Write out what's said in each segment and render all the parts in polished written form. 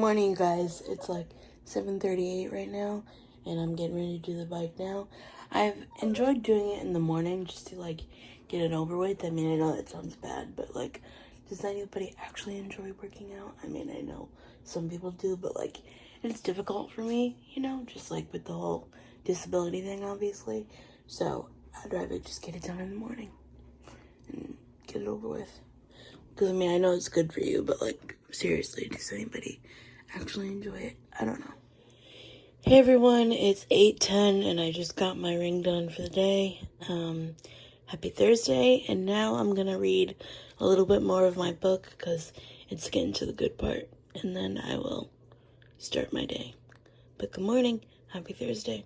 morning, guys. It's like 7:38 right now, and I'm getting ready to do the bike now. I've enjoyed doing it in the morning just to like get it over with. I mean, I know that sounds bad, but like, does anybody actually enjoy working out? I mean, I know some people do, but like, it's difficult for me, you know, just like with the whole disability thing, obviously. So I'd rather just get it done in the morning and get it over with. Because, I mean, I know it's good for you, but, like, seriously, does anybody actually enjoy it? I don't know. Hey, everyone, it's 8:10, and I just got my ring done for the day. Happy Thursday, and now I'm going to read a little bit more of my book, because it's getting to the good part, and then I will start my day. But good morning. Happy Thursday.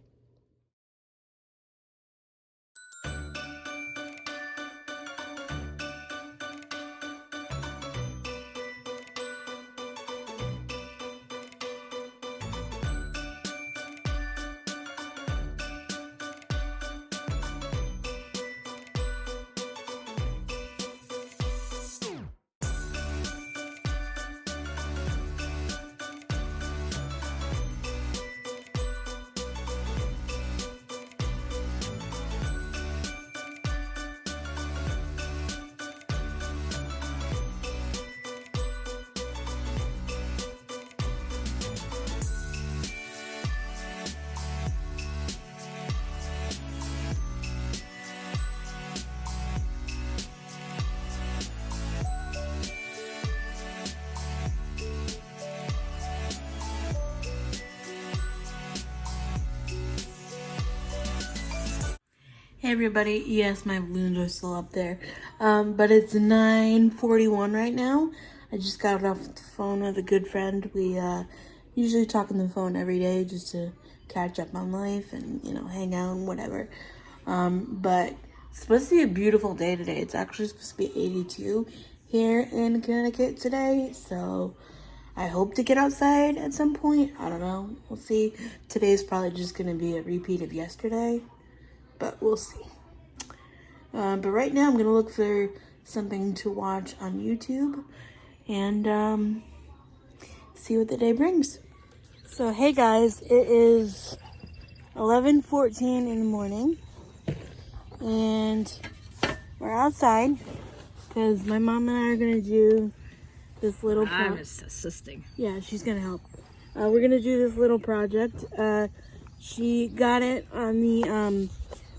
Hey everybody, yes, my balloons are still up there, but it's 9:41 right now. I just got off the phone with a good friend. We usually talk on the phone every day just to catch up on life and, you know, hang out and whatever. But it's supposed to be a beautiful day today. It's actually supposed to be 82 here in Connecticut today, so I hope to get outside at some point. I don't know. We'll see. Today's probably just going to be a repeat of yesterday, but we'll see. But right now I'm going to look for something to watch on YouTube and see what the day brings. So hey guys, it is 11:14 in the morning and we're outside because my mom and I are going to do this little I'm assisting. Yeah, she's going to help. We're going to do this little project. She got it on the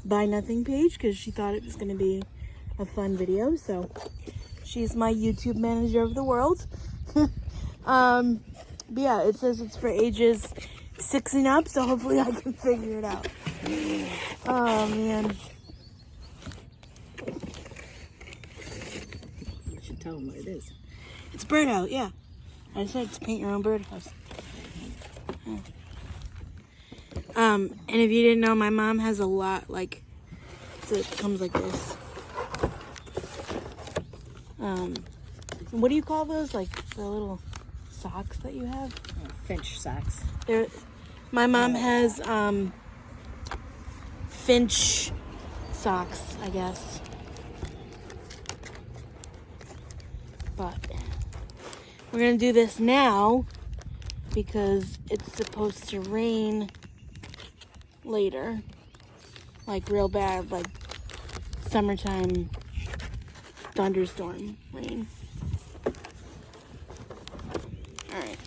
Buy Nothing page because she thought it was going to be a fun video. So she's my YouTube manager of the world. But yeah, it says it's for ages 6 and up, so hopefully I can figure it out. Oh man. You should tell them what it is. It's bird out, yeah. I said it's paint your own birdhouse. And if you didn't know, my mom has a lot, like, so it comes like this. What do you call those? Like the little socks that you have? Oh, Finch socks. My mom has Finch socks, I guess. But we're gonna do this now because it's supposed to rain later, like real bad, like summertime thunderstorm rain. All right.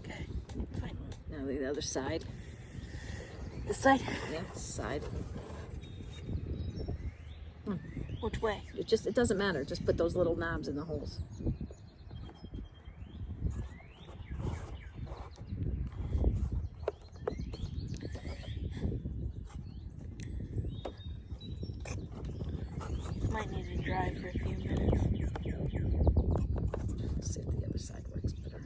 Okay, fine. Now the other side. This side? Yeah, this side. Which way? It doesn't matter. Just put those little knobs in the holes. Might need to dry for a few minutes. See if the other side works better.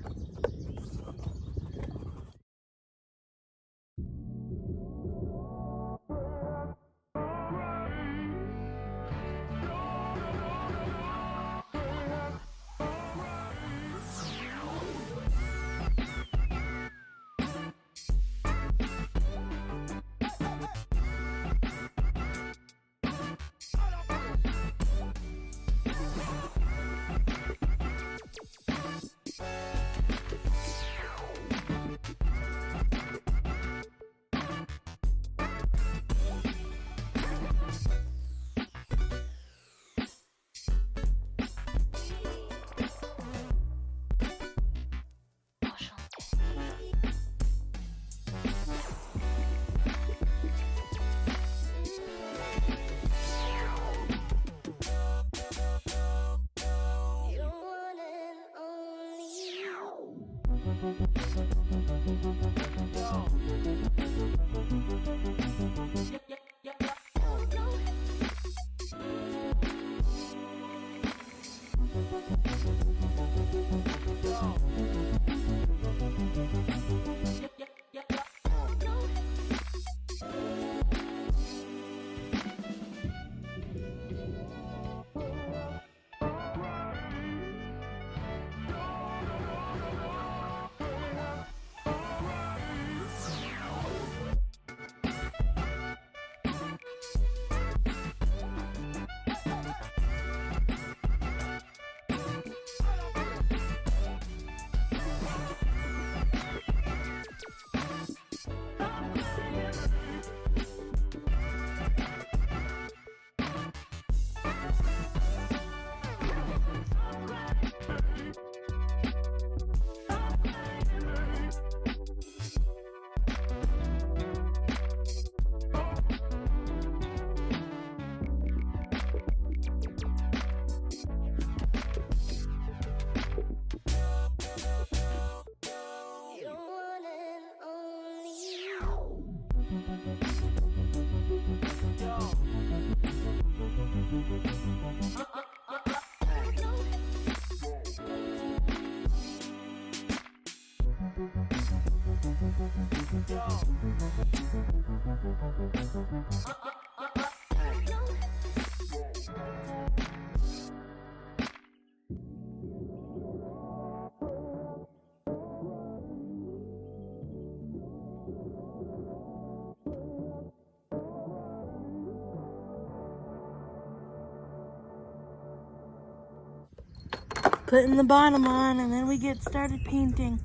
Putting the bottom on, and then we get started painting.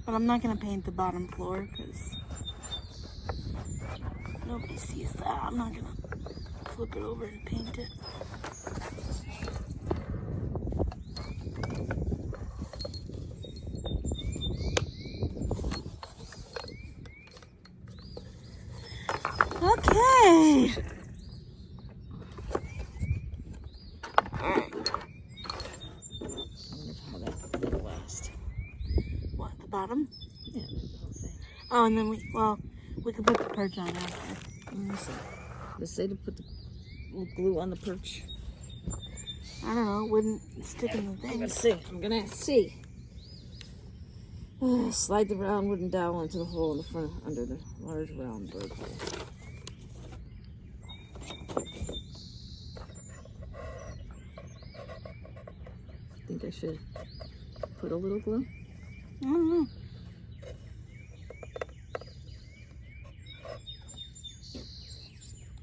But I'm not gonna paint the bottom floor because nobody sees that. I'm not gonna flip it over and paint it. Okay. That'll last. What, the bottom? Yeah, the whole thing. Oh, and then we can put the perch on after. Let me see. Does it say to put the little glue on the perch? I don't know, it wouldn't stick in the I'm thing. gonna see. I'm gonna see. Slide the round wooden dowel into the hole in the front under the large round bird hole. Think I should put a little glue? I don't know.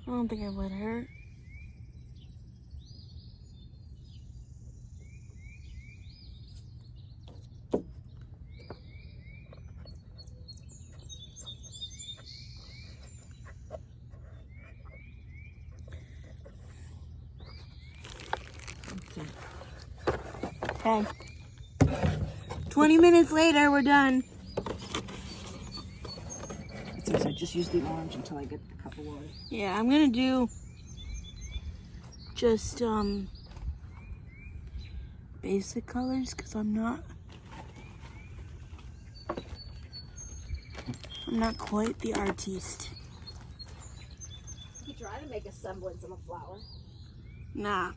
I don't think it would hurt. Okay. Okay. 20 minutes later, we're done. So I just use the orange until I get the cup of water. Yeah, I'm gonna do just basic colors because I'm not quite the artiste. You try to make a semblance of a flower. Nah.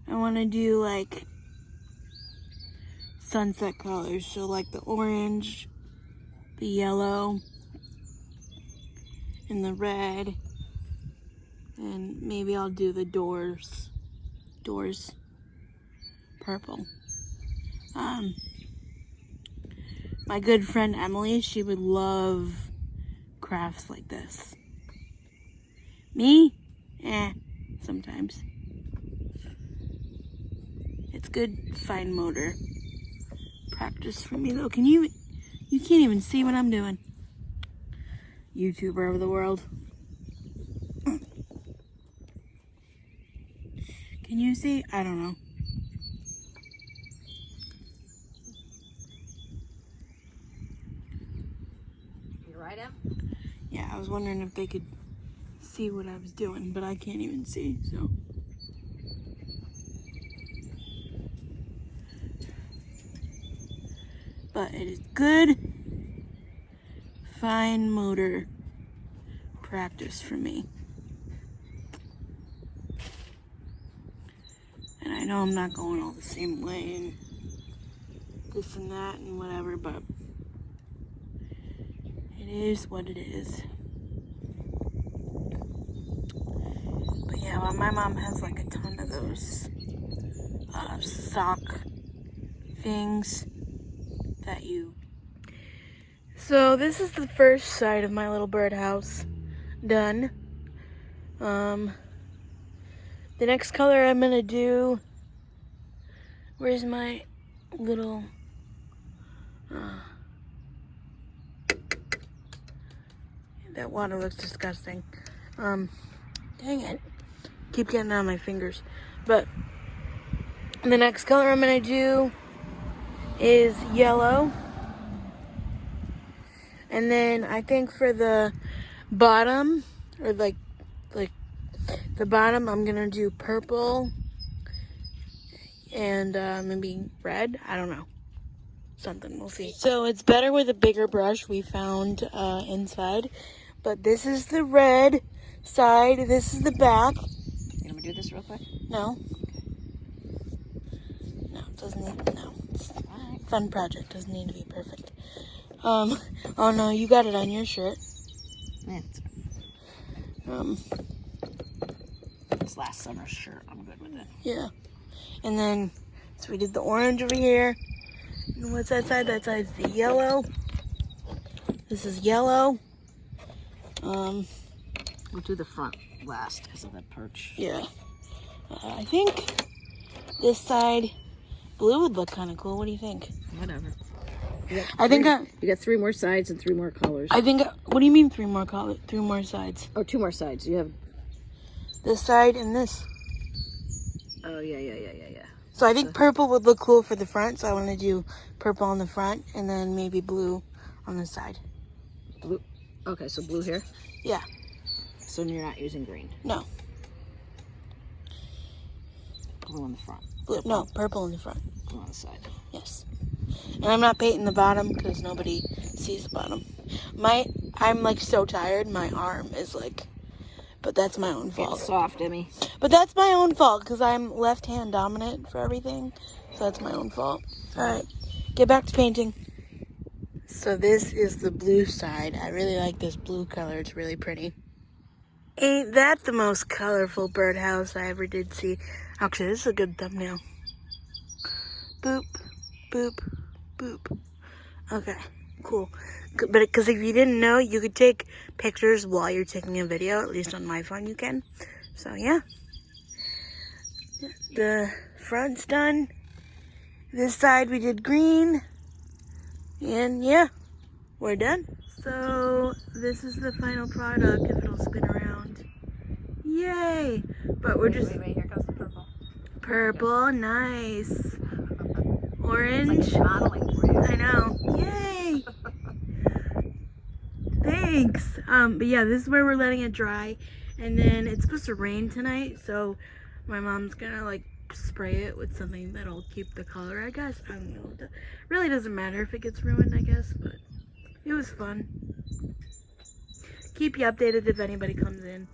I want to do like sunset colors, so like the orange, the yellow, and the red, and maybe I'll do the doors purple. My good friend Emily, she would love crafts like this. Me? Sometimes. It's good fine motor practice for me though. You can't even see what I'm doing. YouTuber of the world. Can you see? I don't know. You right, Em? Yeah, I was wondering if they could see what I was doing, but I can't even see, so. but it is good, fine motor practice for me. And I know I'm not going all the same way and this and that and whatever, but it is what it is. But yeah, well, my mom has like a ton of those sock things that you... So this is the first side of my little birdhouse done. The next color I'm gonna do, where's my little that water looks disgusting. Dang it. Keep getting on my fingers. But the next color I'm gonna do is yellow. And then I think for the bottom, or like the bottom, I'm gonna do purple and maybe red. I don't know. Something, we'll see. So it's better with a bigger brush we found inside. But this is the red side. This is the back. You want me to do this real quick? No. No, it doesn't need, no. It's a fun project. Doesn't need to be perfect. Oh no, you got it on your shirt. Yeah, it's last summer's shirt. I'm good with it. Yeah. And then, so we did the orange over here. And what's that side? That side's the yellow. This is yellow. We'll do the front last because of that perch. Yeah. I think this side, blue would look kind of cool. What do you think? Whatever. You got 3 more sides and 3 more colors. I think, what do you mean 3 more colors? 3 more sides? Oh, 2 more sides. You have this side and this. Oh, yeah. So I think purple would look cool for the front. So I want to do purple on the front and then maybe blue on the side. Blue. Okay, so blue here? Yeah. So you're not using green? No. Blue on the front? Blue, no, purple on the front. Blue on the side. Yes. And I'm not painting the bottom because nobody sees the bottom. I'm like so tired. My arm is like, but that's my own fault. It's soft, Emmy. But that's my own fault because I'm left-hand dominant for everything. So that's my own fault. All right, get back to painting. So this is the blue side. I really like this blue color. It's really pretty. Ain't that the most colorful birdhouse I ever did see? Actually, this is a good thumbnail. Boop, boop, boop. Okay, cool. But because if you didn't know, you could take pictures while you're taking a video. At least on my phone you can. So yeah. The front's done. This side we did green. And yeah, we're done. So this is the final product if it'll spin around. Yay! But we're just... Wait, here comes the purple. Purple, nice. Orange. It's like modeling for you. I know. Yay! Thanks. But yeah, this is where we're letting it dry. And then it's supposed to rain tonight, so my mom's gonna like spray it with something that'll keep the color, I guess. I don't know. It really doesn't matter if it gets ruined, I guess, but it was fun. Keep you updated if anybody comes in.